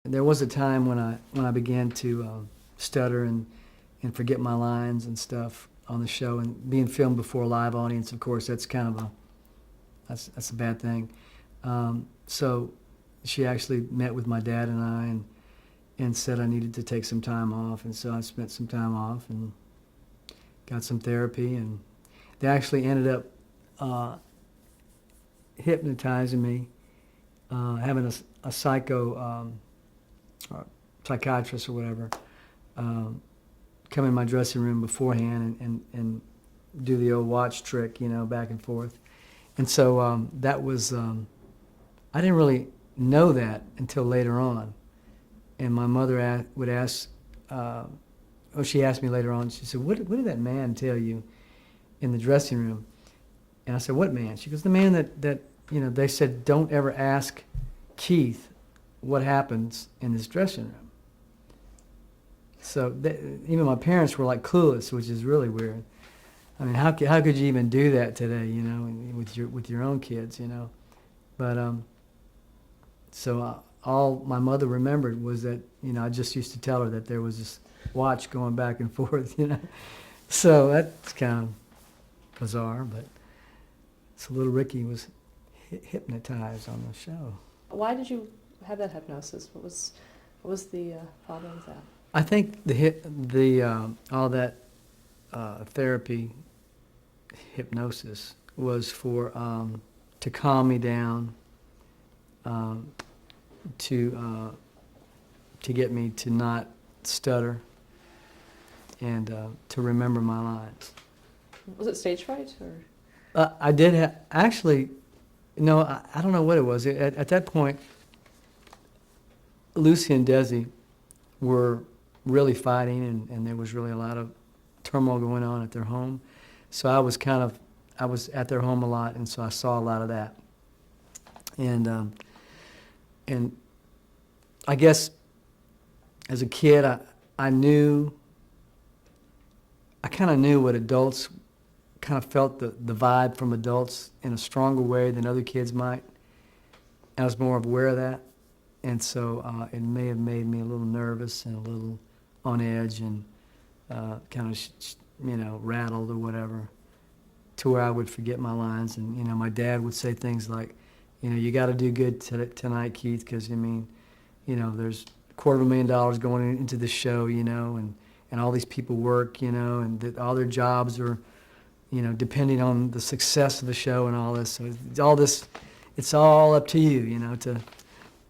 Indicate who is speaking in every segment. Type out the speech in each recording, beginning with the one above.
Speaker 1: There was a time when I began to stutter and forget my lines and stuff on the show, and being filmed before a live audience, of course, that's kind of that's a bad thing. So she actually met with my dad and I and said I needed to take some time off, and so I spent some time off and got some therapy, and they actually ended up hypnotizing me, having a psychiatrist or whatever come in my dressing room beforehand and do the old watch trick, back and forth. And so that was, I didn't really know that until later on. And my mother would ask, she asked me later on, she said, what did that man tell you in the dressing room? And I said, what man? She goes, the man that they said, don't ever ask Keith what happens in this dressing room. So even my parents were like clueless, which is really weird. I mean, how could you even do that today, with your own kids, But so all my mother remembered was that, I just used to tell her that there was this watch going back and forth, So that's kind of bizarre, but so little Ricky was hypnotized on the show.
Speaker 2: Why did you have that hypnosis? What was the problem with that?
Speaker 1: I think all that therapy, hypnosis, was for to calm me down, to get me to not stutter, and to remember my lines.
Speaker 2: Was it stage fright, or?
Speaker 1: I did actually. No, I don't know what it was. At that point, Lucy and Desi were really fighting, and there was really a lot of turmoil going on at their home. So I was at their home a lot, and so I saw a lot of that. And I guess as a kid, I kind of knew what adults kind of felt the vibe from adults in a stronger way than other kids might. I was more aware of that. And so it may have made me a little nervous and a little on edge and kind of, rattled or whatever, to where I would forget my lines. And, my dad would say things like, you got to do good tonight, Keith, because, there's $250,000 going into the show, and all these people work, and all their jobs are, depending on the success of the show and all this. So it's all up to you,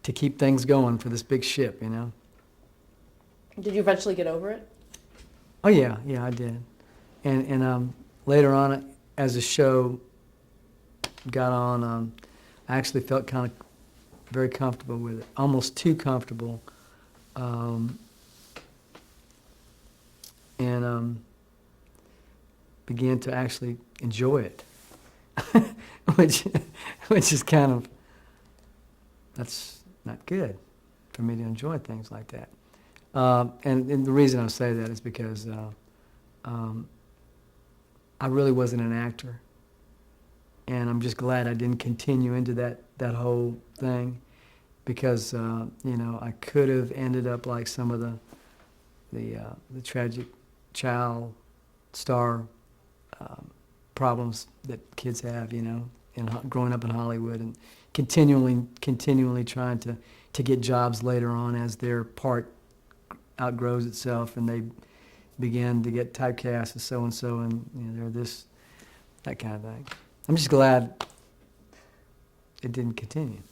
Speaker 1: to keep things going for this big ship,
Speaker 2: Did you eventually get over it?
Speaker 1: Oh yeah, I did. And later on, as the show got on, I actually felt kind of very comfortable with it, almost too comfortable, and began to actually enjoy it, which is kind of, that's not good for me to enjoy things like that. And the reason I say that is because I really wasn't an actor, and I'm just glad I didn't continue into that whole thing, because I could have ended up like some of the tragic child star problems that kids have, in growing up in Hollywood, and continually trying to get jobs later on as their part outgrows itself and they begin to get typecast as so-and-so, and they're that kind of thing. I'm just glad it didn't continue.